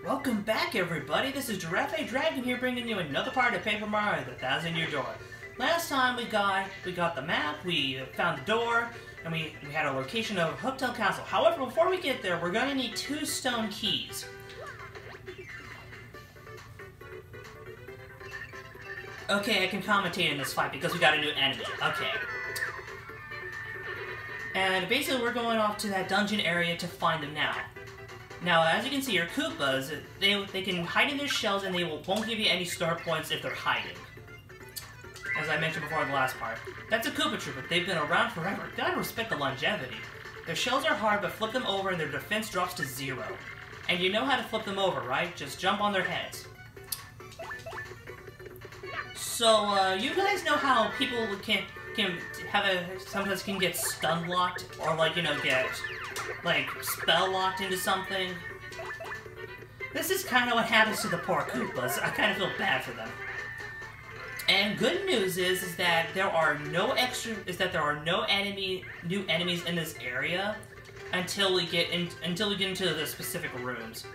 Welcome back, everybody. This is Giraffe Dragon here, bringing you another part of Paper Mario: The Thousand-Year Door. Last time we got the map, we found the door, and we had a location of Hooktail Castle. However, before we get there, we're gonna need 2 stone keys. Okay, I can commentate in this fight because we got a new enemy. Okay. And basically, we're going off to that dungeon area to find them now. Now, as you can see, your Koopas, they can hide in their shells and they won't give you any star points if they're hiding. As I mentioned before in the last part. That's a Koopa Trooper. They've been around forever. Gotta respect the longevity. Their shells are hard, but flip them over and their defense drops to 0. And you know how to flip them over, right? Just jump on their heads. So, you guys know how people sometimes can get stun locked, or get spell locked into something. This is kind of what happens to the poor Koopas. I kind of feel bad for them. And good news is that there are no new enemies in this area until we get into the specific rooms.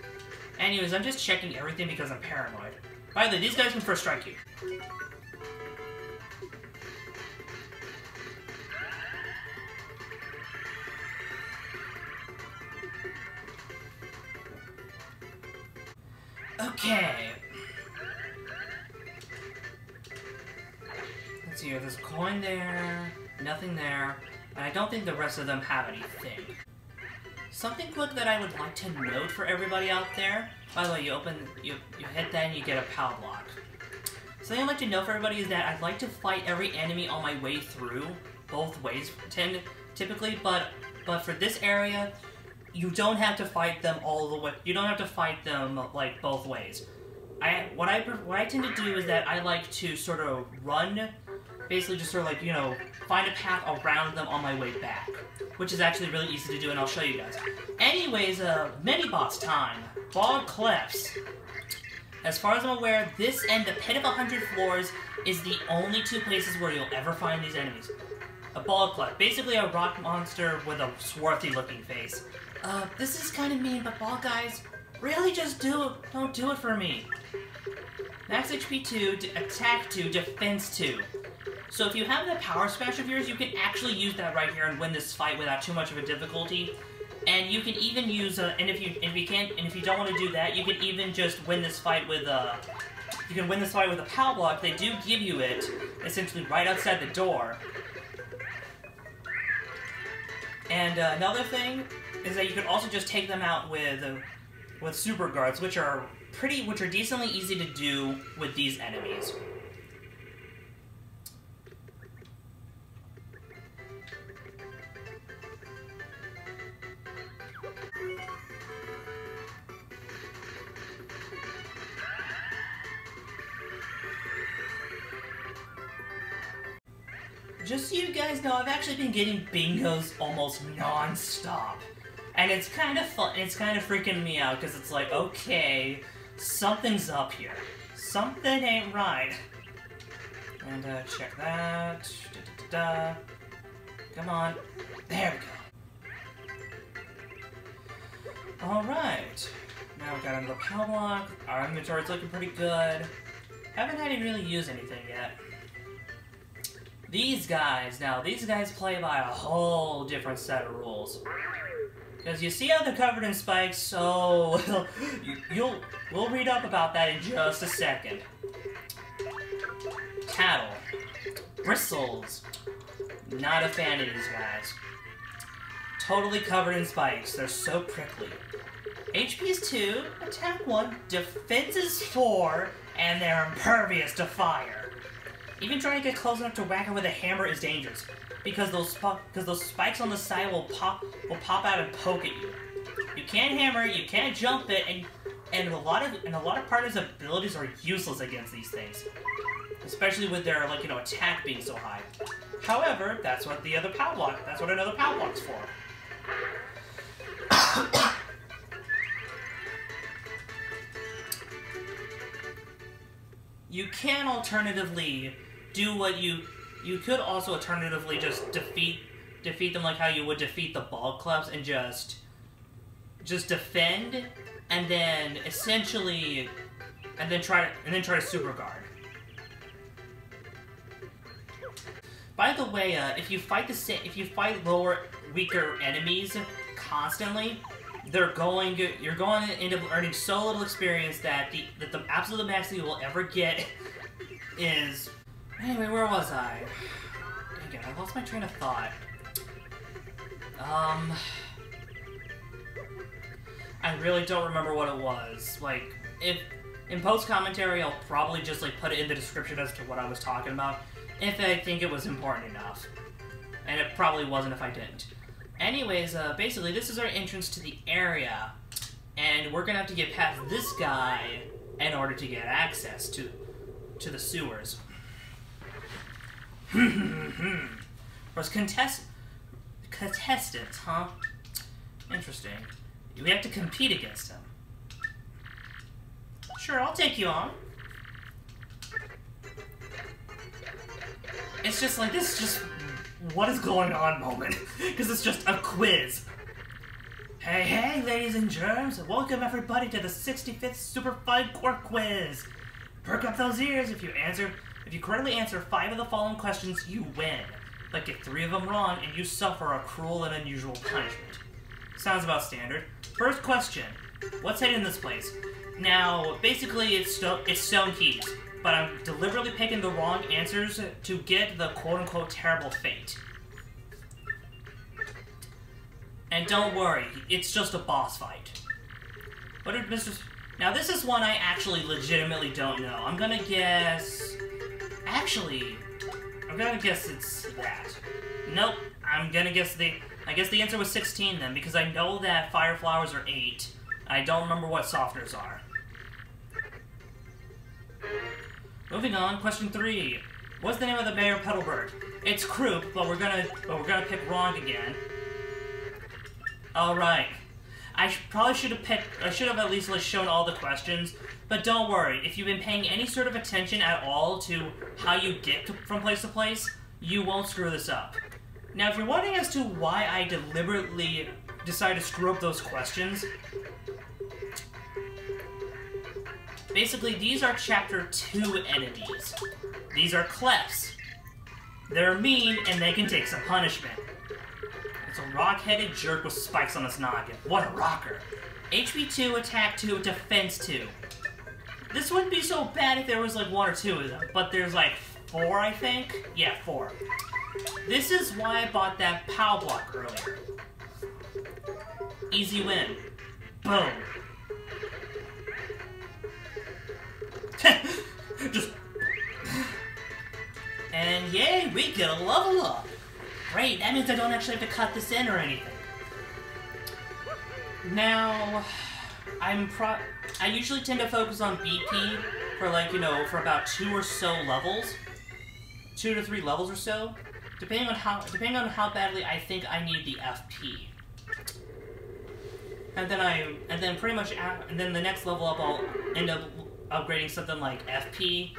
Anyways, I'm just checking everything because I'm paranoid. By the way, these guys can first strike you. Okay. Let's see here, there's a coin there, nothing there, and I don't think the rest of them have anything. Something quick that I would like to note for everybody out there, by the way, you hit that and you get a POW block. Something I'd like to note for everybody is that I'd like to fight every enemy on my way through, both ways, typically, but for this area, you don't have to fight them all the way. You don't have to fight them both ways. What I tend to do is that I like to sort of run, basically just sort of find a path around them on my way back, which is actually really easy to do, and I'll show you guys. Anyways, mini-boss time. Bog Cliffs. As far as I'm aware, this and the Pit of 100 Floors is the only 2 places where you'll ever find these enemies. A bog cliff, basically a rock monster with a swarthy looking face. This is kind of mean, but ball guys, really just don't do it for me. Max HP 2, attack 2, defense 2. So if you have that power smash of yours, you can actually use that right here and win this fight without too much of a difficulty. And you can even use if you don't want to do that, you can even just win this fight with a POW block. They do give you it essentially right outside the door. And another thing is that you could also just take them out with super guards, which are decently easy to do with these enemies. Just so you guys know, I've actually been getting bingos almost non-stop. And it's kind of fun, it's kind of freaking me out, because it's like, okay, something's up here. Something ain't right. And, check that. Come on. There we go. Alright. Now we've got another POW block. Our inventory's looking pretty good. Haven't had to really use anything yet. These guys play by a whole different set of rules. Because you see how they're covered in spikes, so we'll read up about that in just a second. Tattle. Bristles. Not a fan of these guys. Totally covered in spikes. They're so prickly. HP is 2, attack 1, defense is 4, and they're impervious to fire. Even trying to get close enough to whack it with a hammer is dangerous, because those spikes on the side will pop out and poke at you. You can't hammer it, you can't jump it, and a lot of partners' abilities are useless against these things, especially with their attack being so high. However, that's what another POW block's for. You can alternatively do what you could also alternatively just defeat them like how you would defeat the ball clubs and just defend and then essentially, and then try to super guard. By the way, if you fight lower, weaker enemies constantly, you're going to end up earning so little experience that the absolute max that you will ever get is. Anyway, where was I? Dang it, I lost my train of thought. I really don't remember what it was. Like, if in post-commentary, I'll probably just like put it in the description as to what I was talking about, if I think it was important enough. And it probably wasn't if I didn't. Anyways, basically, this is our entrance to the area, and we're gonna have to get past this guy in order to get access to the sewers. Whereas contestants, huh? Interesting. We have to compete against him. Sure, I'll take you on. It's just like, this is just what is going on moment. Because it's just a quiz. Hey, ladies and germs. Welcome everybody to the 65th Super Fun Core Quiz. Perk up those ears. If you correctly answer 5 of the following questions, you win. But get 3 of them wrong, and you suffer a cruel and unusual punishment. Sounds about standard. First question. What's hidden in this place? Now, basically, it's stone keys. But I'm deliberately picking the wrong answers to get the quote-unquote terrible fate. And don't worry, it's just a boss fight. What did Mr. Now, this is one I actually legitimately don't know. I'm gonna guess... Actually, I'm gonna guess it's that. Nope, I'm gonna guess I guess the answer was 16 then, because I know that fire flowers are 8. I don't remember what softeners are. Moving on, question 3. What's the name of the mayor Petalburg? It's Croup, but we're gonna pick wrong again. Alright. I should have at least shown all the questions, but don't worry, if you've been paying any sort of attention at all to how you get from place to place, you won't screw this up. Now, if you're wondering as to why I deliberately decided to screw up those questions, basically, these are Chapter 2 enemies. These are Clefs. They're mean, and they can take some punishment. It's a rock-headed jerk with spikes on his noggin. What a rocker. HP 2, Attack 2, Defense 2. This wouldn't be so bad if there was like 1 or 2 of them, but there's like 4, I think? Yeah, 4. This is why I bought that POW block earlier. Easy win. Boom. Just... And yay, we get a level up! Great, that means I don't actually have to cut this in or anything. Now, I usually tend to focus on BP for like, for about 2 or so levels. 2 to 3 levels or so. Depending on how badly I think I need the FP. And then pretty much the next level up I'll end up upgrading something like FP,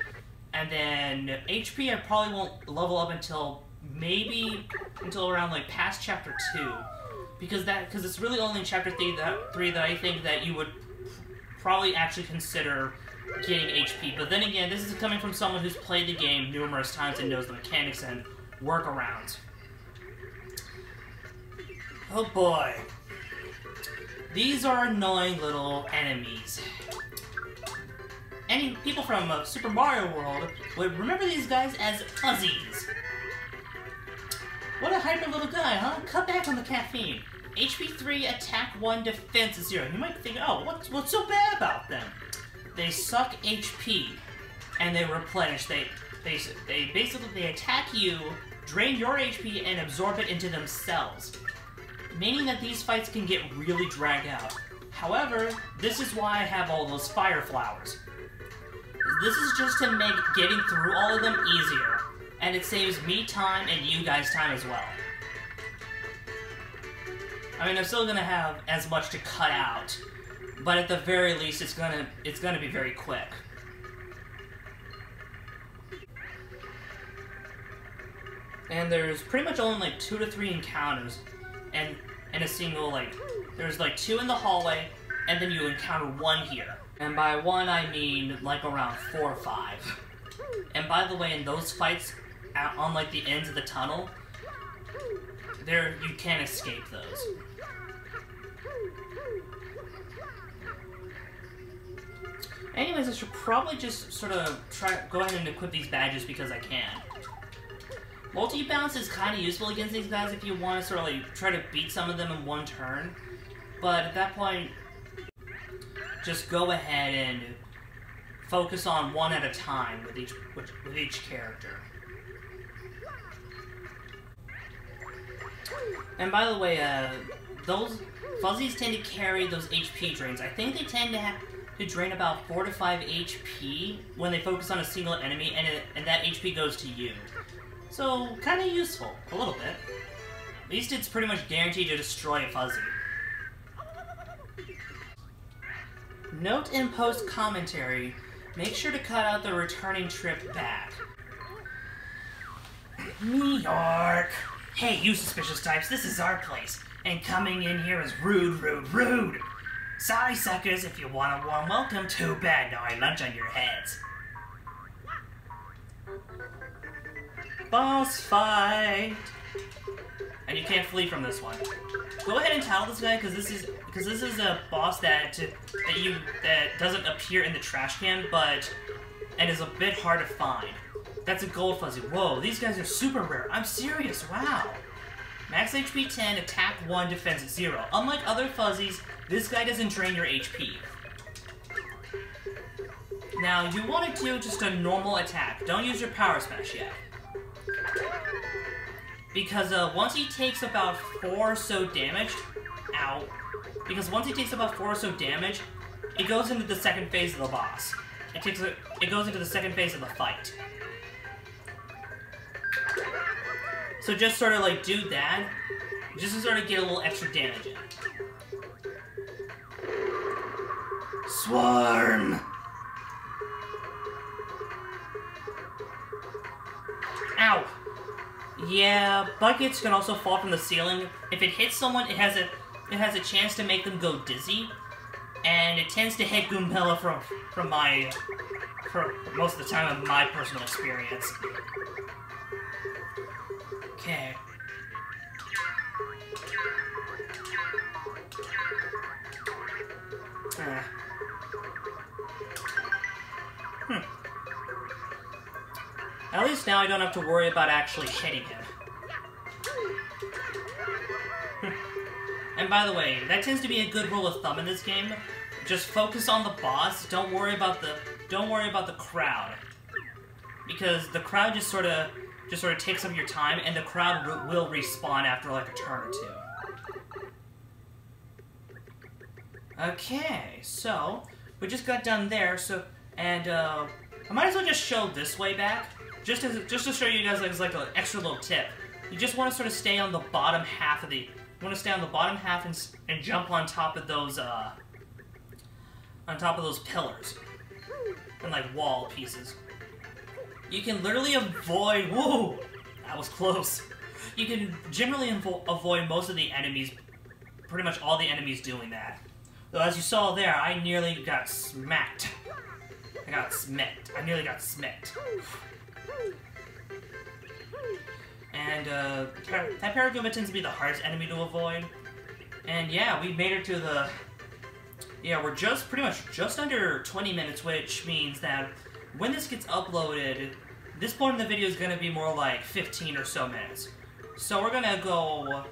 and then HP I probably won't level up until around like past Chapter 2, because it's really only in Chapter 3 that I think that you would probably actually consider getting HP. But then again, this is coming from someone who's played the game numerous times and knows the mechanics and workarounds. Oh boy. These are annoying little enemies. Any people from Super Mario World would remember these guys as Fuzzies. What a hyper little guy, huh? Cut back on the caffeine. HP 3, Attack 1, Defense 0. You might think, oh, what's so bad about them? They suck HP, and they replenish. They basically attack you, drain your HP, and absorb it into themselves, meaning that these fights can get really dragged out. However, this is why I have all those fire flowers. This is just to make getting through all of them easier, and it saves me time and you guys time as well. I mean, I'm still gonna have as much to cut out, but at the very least, it's gonna be very quick. And there's pretty much only like 2 to 3 encounters, and a single there's like 2 in the hallway, and then you encounter one here. And by one, I mean like around 4 or 5. And by the way, in those fights, on like the ends of the tunnel, you can't escape those. Anyways, I should probably just sort of go ahead and equip these badges because I can. Multi-bounce is kind of useful against these guys if you want to sort of like try to beat some of them in one turn. But at that point, just go ahead and focus on one at a time with each character. And by the way, those fuzzies tend to carry those HP drains. I think they tend to drain about 4 to 5 HP when they focus on a single enemy, and that HP goes to you. So, kind of useful, a little bit. At least it's pretty much guaranteed to destroy a fuzzy. Note in post-commentary, make sure to cut out the returning trip back. New York! Hey, you suspicious types, this is our place, and coming in here is rude, rude, rude! Sorry, suckers, if you want a warm welcome, too bad, now I lunge on your heads. Boss fight! And you can't flee from this one. Go ahead and tell this guy, because this is a boss that doesn't appear in the trash can, and is a bit hard to find. That's a gold fuzzy. Whoa, these guys are super rare. I'm serious, wow. Max HP 10, attack 1, defense 0. Unlike other fuzzies, this guy doesn't drain your HP. Now, you want to do just a normal attack. Don't use your power smash yet. Because once he takes about 4 or so damage, because once he takes about 4 or so damage, it goes into the second phase of the boss. It goes into the second phase of the fight. So just sort of like do that, just to sort of get a little extra damage in. Swarm! Ow! Yeah, buckets can also fall from the ceiling. If it hits someone, it has a chance to make them go dizzy, and it tends to hit Goombella for most of the time in my personal experience. Okay. At least now I don't have to worry about actually hitting him. And by the way, that tends to be a good rule of thumb in this game. Just focus on the boss. Don't worry about the crowd, because the crowd just sort of takes up your time, and the crowd will respawn after like a turn or two. Okay, so we just got done there. I might as well just show this way back, just to show you guys like an extra little tip. You just want to sort of stay on the bottom half of the. You want to stay on the bottom half and jump on top of those pillars and like wall pieces. You can literally avoid. Whoa, that was close. You can generally avoid most of the enemies, pretty much all the enemies doing that. Though as you saw there, I nearly got smacked. I nearly got smacked. And that Paragoomba tends to be the hardest enemy to avoid. And yeah, we made it to the. Yeah, we're pretty much just under 20 minutes, which means that when this gets uploaded, this point in the video is going to be more like 15 or so minutes. So we're going to go.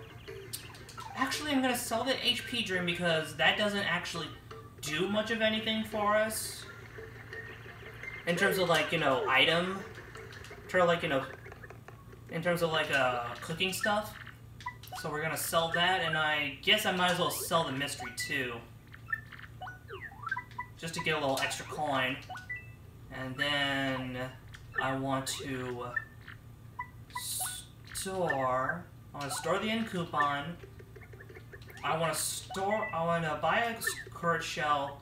Actually, I'm going to sell the HP Dream because that doesn't actually do much of anything for us. In terms of, like, item. In terms of, like, cooking stuff. So we're going to sell that, and I guess I might as well sell the mystery, too. Just to get a little extra coin. And then I want to store the end coupon. I want to buy a curd shell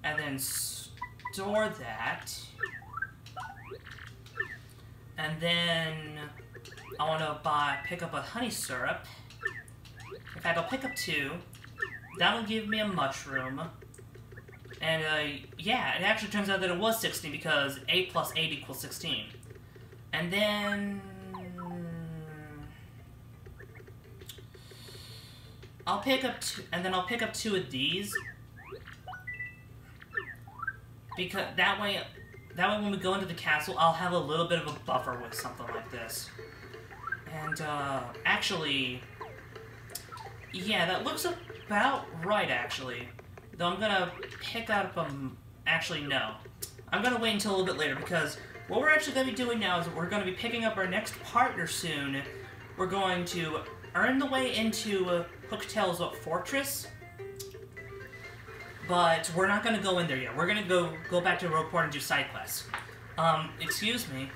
and then store that. And then I want to pick up a honey syrup. In fact, I'll pick up 2. that'll give me a mushroom. And, yeah, it actually turns out that it was 16 because 8 plus 8 equals 16. And then... I'll pick up two of these. Because that way when we go into the castle, I'll have a little bit of a buffer with something like this. And, actually... Yeah, that looks about right, actually. Though I'm gonna pick up, actually, no. I'm gonna wait until a little bit later, because what we're actually gonna be doing now is we're gonna be picking up our next partner soon. We're going to earn the way into Hooktail's fortress. But we're not gonna go in there yet. We're gonna go back to Rogueport and do side quests. Excuse me.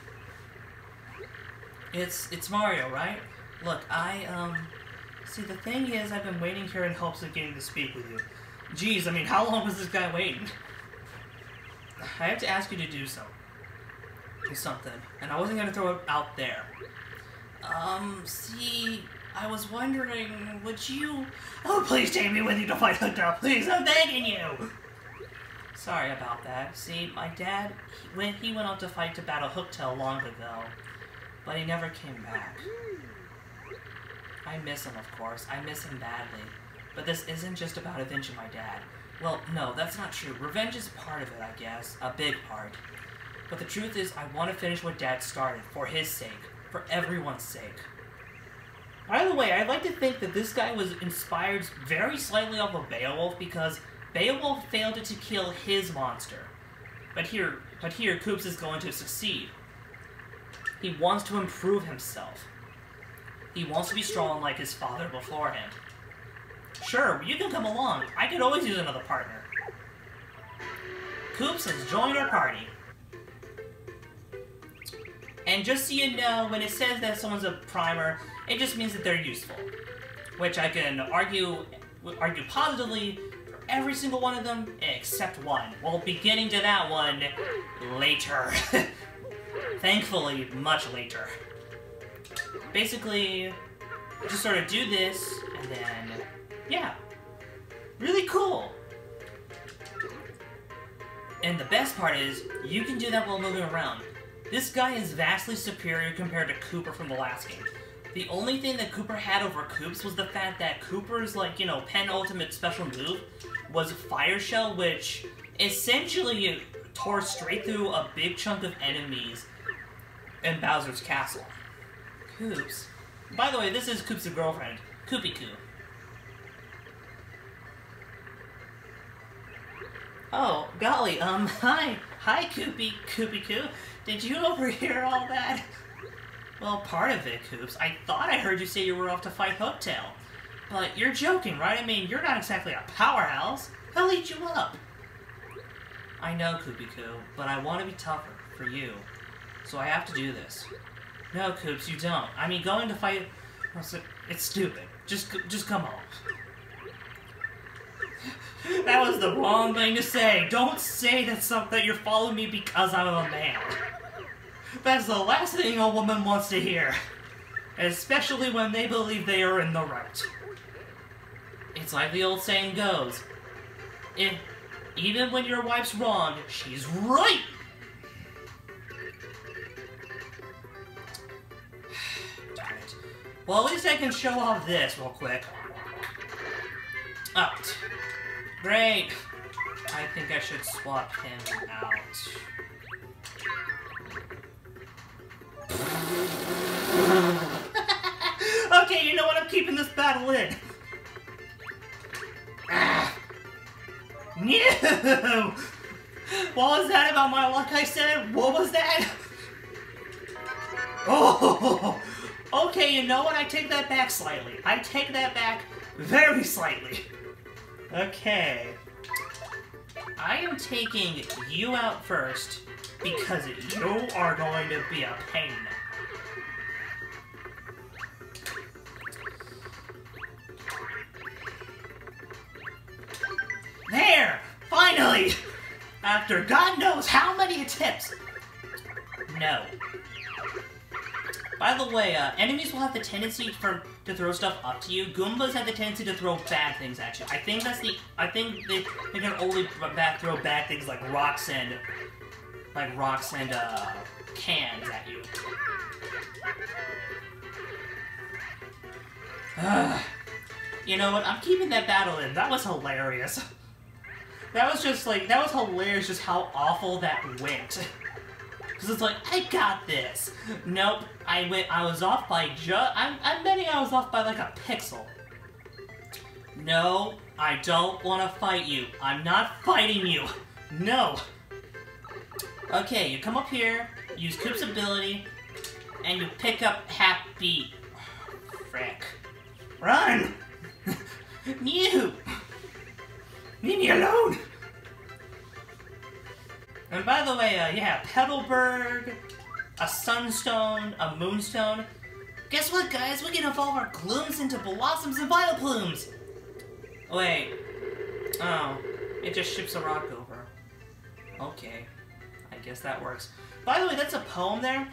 It's Mario, right? Look, see, the thing is, I've been waiting here in hopes of getting to speak with you. Jeez, I mean, how long was this guy waiting? I have to ask you to do something, and I wasn't gonna throw it out there. See, I was wondering, would you... Oh, please take me with you to fight Hooktail, please, I'm begging you! Sorry about that. See, my dad, he went out to fight to battle Hooktail long ago, but he never came back. I miss him, of course. I miss him badly. But this isn't just about avenging my dad. Well, no, that's not true. Revenge is part of it, I guess. A big part. But the truth is, I want to finish what Dad started, for his sake. For everyone's sake. By the way, I'd like to think that this guy was inspired very slightly off of Beowulf, because Beowulf failed to kill his monster. But here, Koops is going to succeed. He wants to improve himself. He wants to be strong like his father before him. Sure, you can come along. I could always use another partner. Koops has joined our party. And just so you know, when it says that someone's a primer, it just means that they're useful. Which I can argue positively for every single one of them, except one. We'll be getting to that one later. Thankfully, much later. Basically, just sort of do this, and then, yeah. Really cool. And the best part is, you can do that while moving around. This guy is vastly superior compared to Cooper from the last game. The only thing that Cooper had over Koops was the fact that Cooper's, like, you know, penultimate special move was Fire Shell, which essentially tore straight through a big chunk of enemies in Bowser's castle. Koops. By the way, this is Koops' girlfriend, Koopy Koo. Oh, golly, hi, Koopy Koo. Did you overhear all that? Well, part of it, Koops. I thought I heard you say you were off to fight Hooktail. But you're joking, right? I mean, you're not exactly a powerhouse. He'll eat you up. I know, Koopy Koo, but I want to be tougher for you. So I have to do this. No, Koops, you don't. I mean, going to fight... It's stupid. Just come home. That was the wrong thing to say. Don't say that you're following me because I'm a man. That's the last thing a woman wants to hear. Especially when they believe they are in the right. It's like the old saying goes, even when your wife's wrong, she's right! Darn it. Well, at least I can show off this real quick. Oh. Great! I think I should swap him out. Okay, you know what? I'm keeping this battle in. No! What was that about my luck I said? What was that? Oh! Okay, you know what? I take that back slightly. I take that back very slightly. Okay. I am taking you out first because you are going to be a pain. There! Finally! After God knows how many attempts. No. By the way, enemies will have the tendency to throw stuff up to you. Goombas have the tendency to throw bad things at you. I think they can only throw bad things like rocks and cans at you. You know what? I'm keeping that battle in. That was hilarious. That was hilarious just how awful that went. Because it's like, I got this. Nope, I was off by I'm betting I was off by like a pixel. No, I don't want to fight you. I'm not fighting you. No. Okay, you come up here, use Coop's ability, and you pick up Happy. Frick. Run! You! Leave me alone! And by the way, yeah, Petalburg, a Sunstone, a Moonstone. Guess what, guys? We can evolve our glooms into blossoms and Vileplumes! Wait. Oh. It just ships a rock over. Okay. I guess that works. By the way, that's a poem there.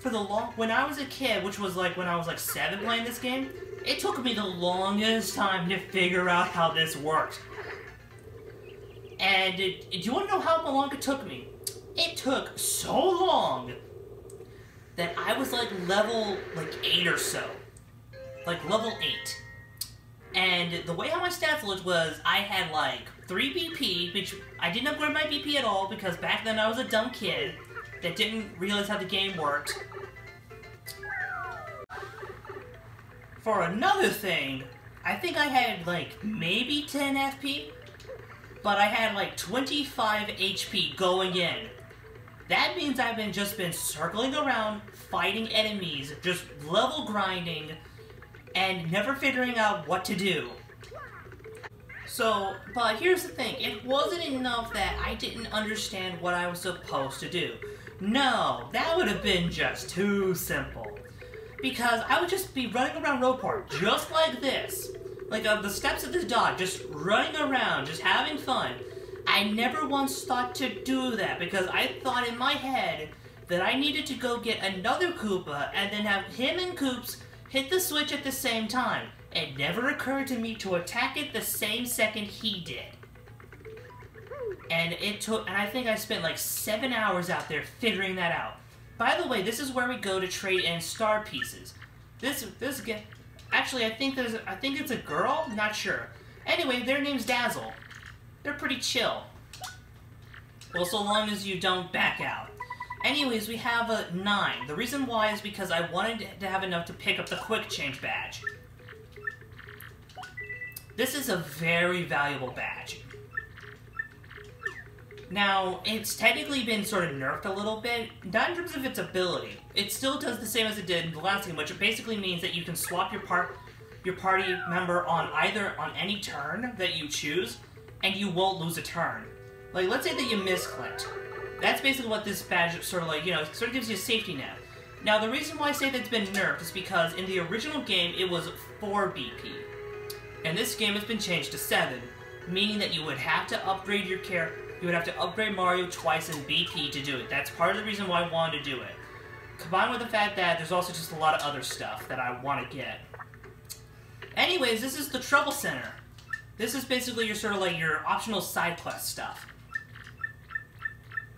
When I was a kid, which was like when I was like 7 playing this game, it took me the longest time to figure out how this worked. And do you want to know how long it took me? It took so long that I was like level 8 or so. Like level 8. And the way how my stats looked was I had like 3 BP, which I didn't upgrade my BP at all because back then I was a dumb kid that didn't realize how the game worked. For another thing, I think I had like maybe 10 FP, but I had like 25 HP going in. That means I've just been circling around, fighting enemies, just level grinding, and never figuring out what to do. So, but here's the thing, it wasn't enough that I didn't understand what I was supposed to do. No, that would have been just too simple. Because I would just be running around Roadport, just like this. Like the steps of this dog, just running around, just having fun. I never once thought to do that, because I thought in my head that I needed to go get another Koopa, and then have him and Koops hit the switch at the same time. It never occurred to me to attack it the same second he did. And I think I spent like 7 hours out there figuring that out. By the way, this is where we go to trade in star pieces. Actually, I think it's a girl? Not sure. Anyway, their name's Dazzle. They're pretty chill. Well, so long as you don't back out. Anyways, we have a 9. The reason why is because I wanted to have enough to pick up the quick change badge. This is a very valuable badge. Now, it's technically been sort of nerfed a little bit, not in terms of its ability. It still does the same as it did in the last game, which basically means that you can swap your party member on any turn that you choose, and you won't lose a turn. Like, let's say that you miss Clint. That's basically what this badge sort of like, sort of gives you a safety net. Now, the reason why I say that it's been nerfed is because in the original game, it was 4 BP. And this game has been changed to 7, meaning that you would have to upgrade your character. You would have to upgrade Mario twice in BP to do it. That's part of the reason why I wanted to do it. Combined with the fact that there's also just a lot of other stuff that I want to get. Anyways, this is the Trouble Center. This is basically your optional side quest stuff.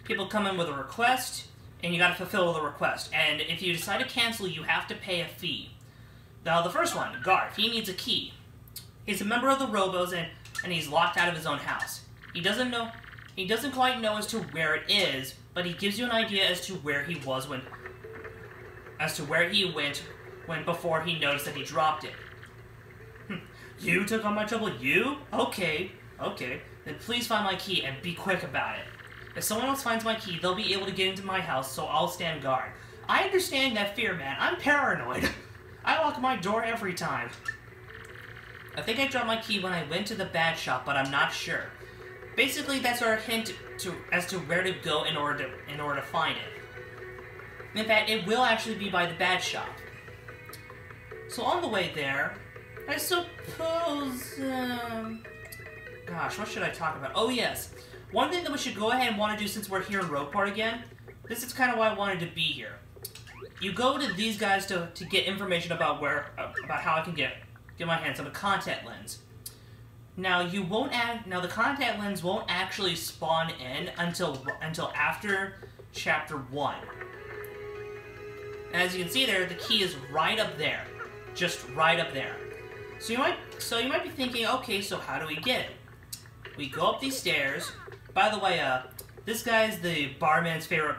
People come in with a request, and you gotta fulfill the request. And if you decide to cancel, you have to pay a fee. Now, the first one, Garth, he needs a key. He's a member of the Robos, and he's locked out of his own house. He doesn't quite know as to where it is, but he gives you an idea as to where he was where he went before he noticed that he dropped it. You took on my trouble? You? Okay. Then please find my key and be quick about it. If someone else finds my key, they'll be able to get into my house, so I'll stand guard. I understand that fear, man. I'm paranoid. I lock my door every time. I think I dropped my key when I went to the badge shop, but I'm not sure. Basically, that's our hint as to where to go in order to find it. In fact, it will actually be by the badge shop. So on the way there, I suppose, gosh, what should I talk about? Oh yes, one thing that we should go ahead and want to do since we're here in Roadport again, this is kind of why I wanted to be here. you go to these guys to get information about about how I can get my hands on a contact lens. Now the contact lens won't actually spawn in until after chapter 1. And as you can see there, the key is right up there, just right up there. So you might be thinking, okay, so how do we get it? We go up these stairs. By the way, this guy's the barman's favorite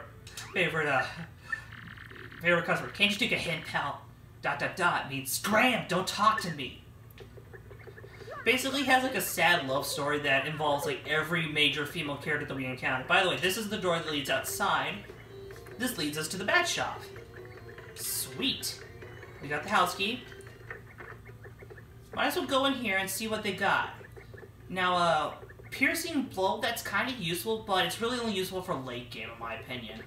customer. Can't you take a hint, pal? ... means scram, don't talk to me. Basically, he has like a sad love story that involves like every major female character that we encounter. By the way, this is the door that leads outside. This leads us to the bat shop. Sweet. We got the house key. Might as well go in here and see what they got. Now, piercing blow, that's kind of useful, but it's really only useful for late game, in my opinion.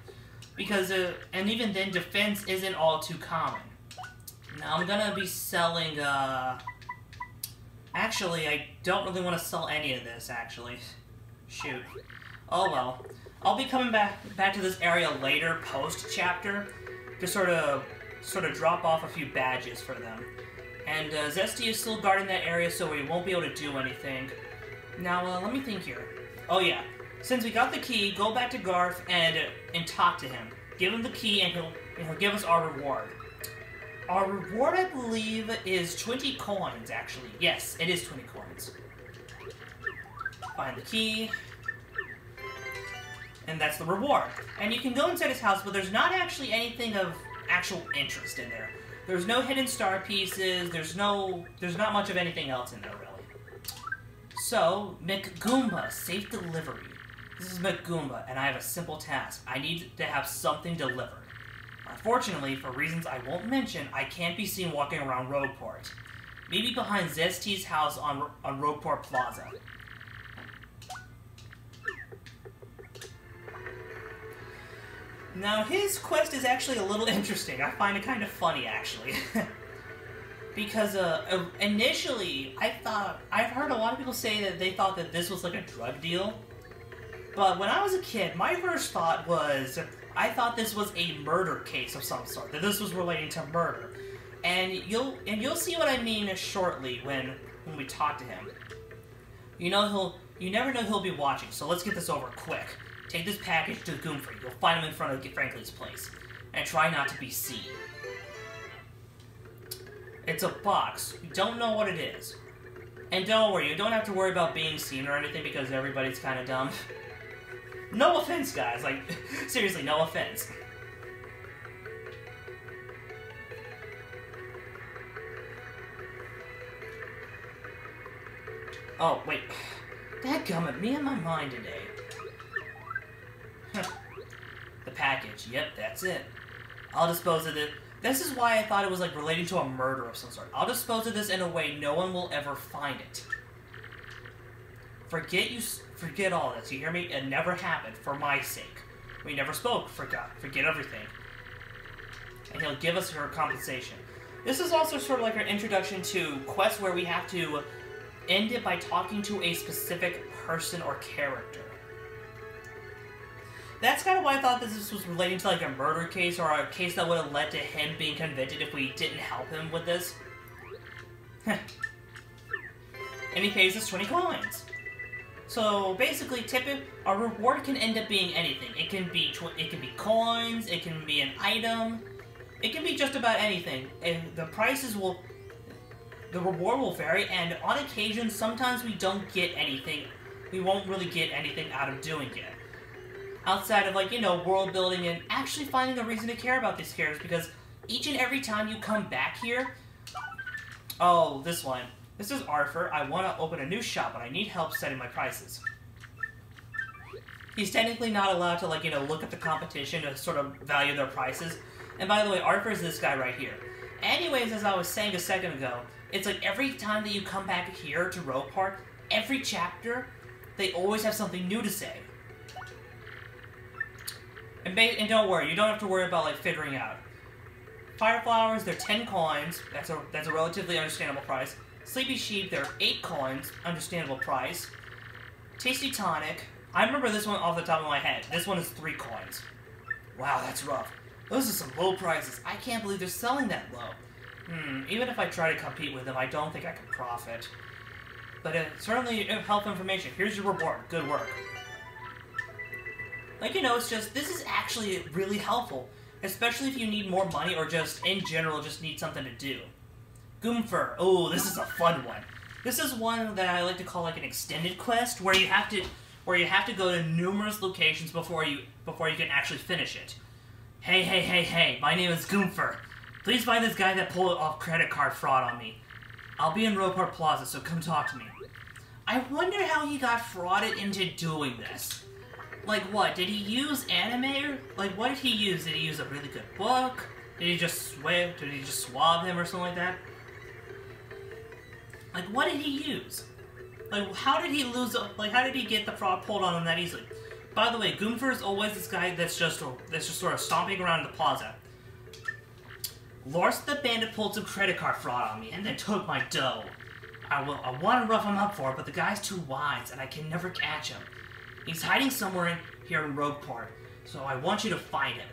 Because, and even then, defense isn't all too common. Now, I'm gonna be selling, Actually, I don't really want to sell any of this, actually. Shoot. Oh well. I'll be coming back to this area later, post-chapter, to sort of drop off a few badges for them. And, Zesty is still guarding that area, so we won't be able to do anything. Now, let me think here. Oh yeah. Since we got the key, go back to Garth and talk to him. Give him the key, and he'll give us our reward. Our reward, I believe, is 20 coins, actually. Yes, it is 20 coins. Find the key. And that's the reward. And you can go inside his house, but there's not actually anything of actual interest in there. There's no hidden star pieces, there's not much of anything else in there, really. So, McGoomba, safe delivery. This is McGoomba, and I have a simple task. I need to have something delivered. Unfortunately, for reasons I won't mention, I can't be seen walking around Roadport. Maybe behind Zesty's house on Roadport Plaza. Now, his quest is actually a little interesting. I find it kind of funny, actually. Because, initially, I've heard a lot of people say that they thought that this was like a drug deal. But when I was a kid, my first thought was, I thought this was a murder case of some sort, that this was relating to murder. And you'll see what I mean shortly when we talk to him. You never know he'll be watching, so let's get this over quick. Take this package to Goomfrey. You'll find him in front of Franklin's place. And try not to be seen. It's a box. You don't know what it is. And don't worry, you don't have to worry about being seen or anything because everybody's kind of dumb. No offense, guys. Like, seriously, no offense. Oh, wait. Dadgummit, me and my mind today. The package. Yep, that's it. I'll dispose of it. This is why I thought it was, like, relating to a murder of some sort. I'll dispose of this in a way no one will ever find it. Forget all this, you hear me? It never happened, for my sake. We never spoke, forget everything. And he'll give us her compensation. This is also sort of like our introduction to quests where we have to end it by talking to a specific person or character. That's kind of why I thought this was relating to like a murder case or a case that would have led to him being convicted if we didn't help him with this. And he pays us 20 coins. So basically, our reward can end up being anything. It can be coins, it can be an item, it can be just about anything. And the reward will vary, and on occasion, sometimes we don't get anything. We won't really get anything out of doing it. Outside of, like, you know, world building and actually finding a reason to care about these characters, because each and every time you come back here... Oh, this one. This is Arthur. I want to open a new shop, but I need help setting my prices. He's technically not allowed to, like, you know, look at the competition to sort of value their prices. And by the way, Arthur is this guy right here. Anyways, as I was saying a second ago, it's like every time that you come back here to Roadport, every chapter, they always have something new to say. And don't worry, you don't have to worry about, like, figuring out. Fire flowers, they're 10 coins. That's a relatively understandable price. Sleepy sheep, they're 8 coins. Understandable price. Tasty tonic. I remember this one off the top of my head. This one is 3 coins. Wow, that's rough. Those are some low prices. I can't believe they're selling that low. Even if I try to compete with them, I don't think I can profit. But certainly helpful information. Here's your reward. Good work. Like, you know, it's just, this is actually really helpful. Especially if you need more money or just, in general, just need something to do. Goomfer. Oh, this is a fun one. This is one that I like to call like an extended quest, where you have to go to numerous locations before you can actually finish it. Hey, my name is Goomfer. Please find this guy that pulled off credit card fraud on me. I'll be in Road Park Plaza, so come talk to me. I wonder how he got frauded into doing this. Like what? Did he use anime? Like what did he use? Did he use a really good book? Did he just swab him or something like that? Like what did he use? Like how did he how did he get the fraud pulled on him that easily? By the way, Goomfer is always this guy that's just sort of stomping around the plaza. Larson the bandit pulled some credit card fraud on me and then took my dough. I want to rough him up for it, but the guy's too wise and I can never catch him. He's hiding somewhere here in Road Park, so I want you to find him.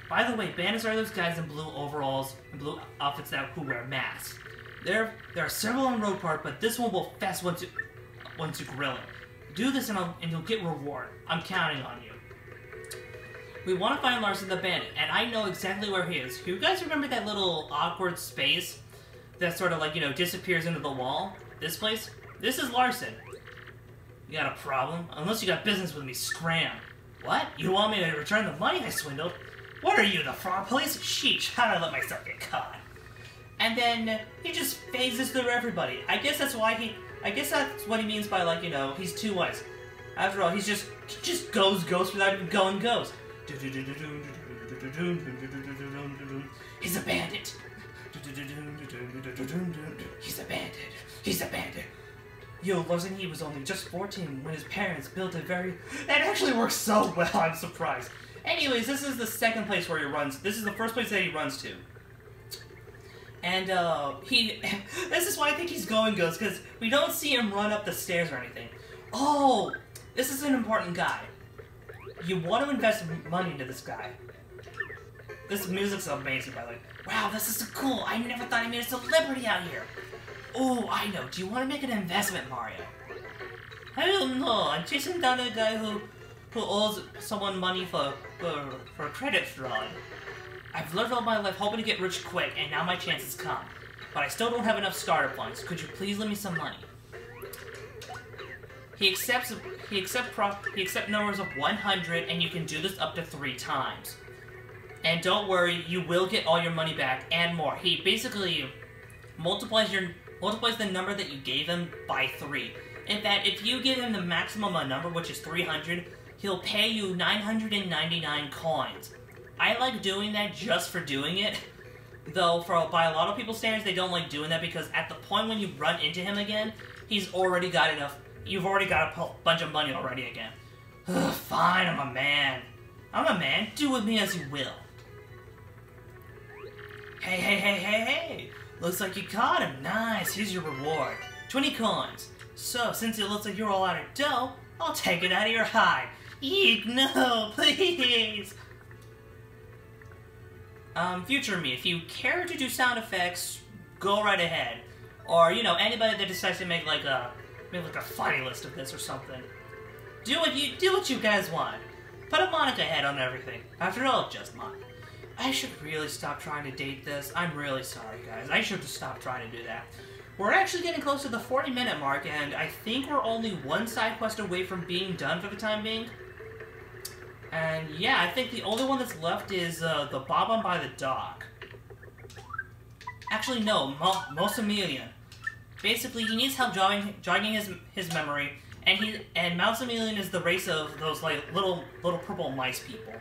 By the way, bandits are those guys in blue overalls and blue outfits who wear masks. There are several in Road Park, but this one will fess once you grill him. Do this and you'll get reward. I'm counting on you. We want to find Larson the bandit, and I know exactly where he is. You guys remember that little awkward space that sort of like, you know, disappears into the wall? This place? This is Larson. You got a problem? Unless you got business with me, scram. What? You want me to return the money I swindled? What are you, the fraud police? Sheesh, how did I let myself get caught? And then he just phases through everybody. I guess that's what he means by, like, you know, he's too wise. After all, he just goes without even going goes. He's a bandit. He's a bandit. Yo, Larson, he was only just 14 when his parents built a very... That actually works so well, I'm surprised. Anyways, this is the second place where he runs. This is the first place that he runs to. And, this is why I think he's going ghost, because we don't see him run up the stairs or anything. Oh, this is an important guy. You want to invest money into this guy. This music's amazing, by the way. Wow, this is so cool. I never thought he made a celebrity out here. Oh, I know. Do you want to make an investment, Mario? I don't know. I'm chasing down a guy who owes someone money for credit fraud. I've lived all my life hoping to get rich quick, and now my chance has come. But I still don't have enough starter funds. Could you please lend me some money? He accepts numbers of 100, and you can do this up to 3 times. And don't worry, you will get all your money back and more. He basically multiplies the number that you gave him by 3. In fact, if you give him the maximum number, which is 300, he'll pay you 999 coins. I like doing that just for doing it, though by a lot of people's standards, they don't like doing that because at the point when you run into him again, he's already got enough. You've already got a bunch of money already again. Ugh, fine, I'm a man. I'm a man. Do with me as you will. Hey. Looks like you caught him. Nice. Here's your reward. 20 coins. So, since it looks like you're all out of dough, I'll take it out of your hide. Eek, no, please. Future me, if you care to do sound effects, go right ahead. Or, you know, anybody that decides to make like a funny list of this or something. Do what you guys want. Put a Monica head on everything. After all, just mine. I should really stop trying to date this. I'm really sorry, guys. I should just stop trying to do that. We're actually getting close to the 40-minute mark, and I think we're only one side quest away from being done for the time being. And yeah, I think the only one that's left is the Bob-omb by the dock. Actually, no, Maximilian. Basically, he needs help jogging his memory, and Maximilian is the race of those like little purple mice people.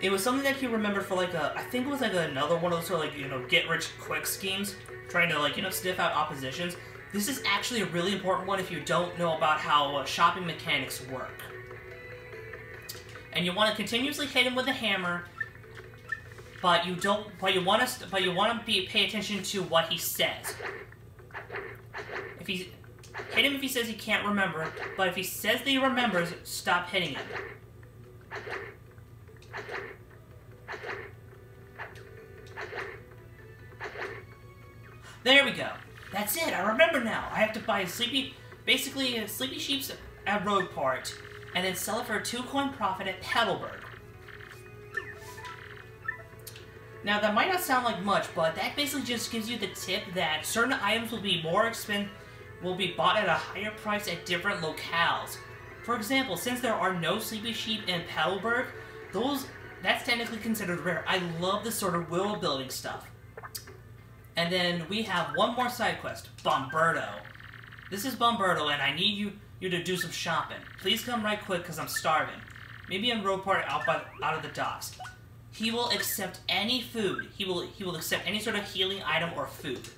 It was something that he remembered for like I think it was like another one of those sort of like, you know, get rich quick schemes, trying to like, you know, sniff out oppositions. This is actually a really important one if you don't know about how shopping mechanics work. And you want to continuously hit him with a hammer, but you want to pay attention to what he says. If he hit him if he says he can't remember, but if he says that he remembers, stop hitting him. There we go. That's it, I remember now. I have to buy basically a Sleepy Sheep's at Rogueport, and then sell it for a 2-coin profit at Petalburg. Now that might not sound like much, but that basically just gives you the tip that certain items will be will be bought at a higher price at different locales. For example, since there are no Sleepy Sheep in Petalburg, that's technically considered rare. I love this sort of will building stuff. And then we have one more side quest, Bomberto. This is Bomberto, and I need you to do some shopping. Please come right quick, because I'm starving. Maybe in Rogueport out of the docks. He will accept any food. He will accept any sort of healing item or food.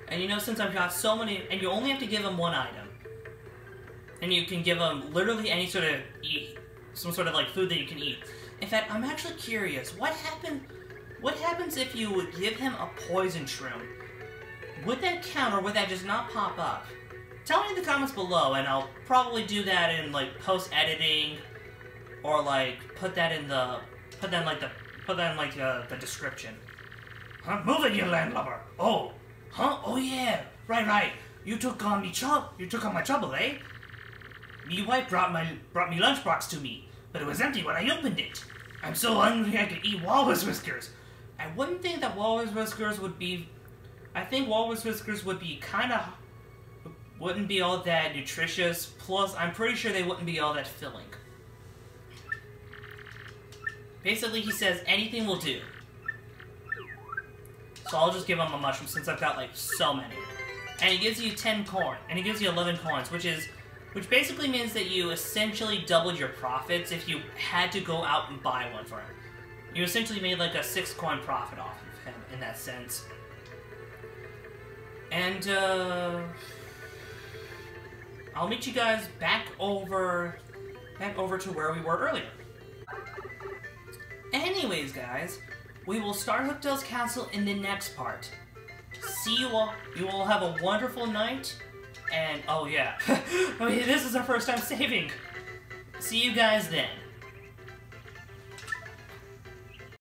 And you know, since I've got so many, and you only have to give him one item. And you can give him literally any sort of some sort of like food that you can eat. In fact, I'm actually curious, what happens if you would give him a poison shroom? Would that count, or would that just not pop up? Tell me in the comments below, and I'll probably do that in like post-editing, or like put that in the description. Huh? Move it, you landlubber! Oh, huh? Oh yeah, right. You took on my trouble, eh? Me wife brought me lunchbox to me, but it was empty when I opened it. I'm so hungry I could eat walrus whiskers. I wouldn't think that walrus whiskers would be. I think walrus whiskers would be wouldn't be all that nutritious. Plus, I'm pretty sure they wouldn't be all that filling. Basically, he says anything will do. So I'll just give him a mushroom since I've got like so many. And he gives you 10 coins, and he gives you 11 coins, which basically means that you essentially doubled your profits if you had to go out and buy one for him. You essentially made like a 6-coin profit off of him in that sense. And I'll meet you guys back over to where we were earlier. Anyways, guys, we will start Hooktail's Castle in the next part. See you all. You all have a wonderful night. And, oh yeah, this is our first time saving. See you guys then.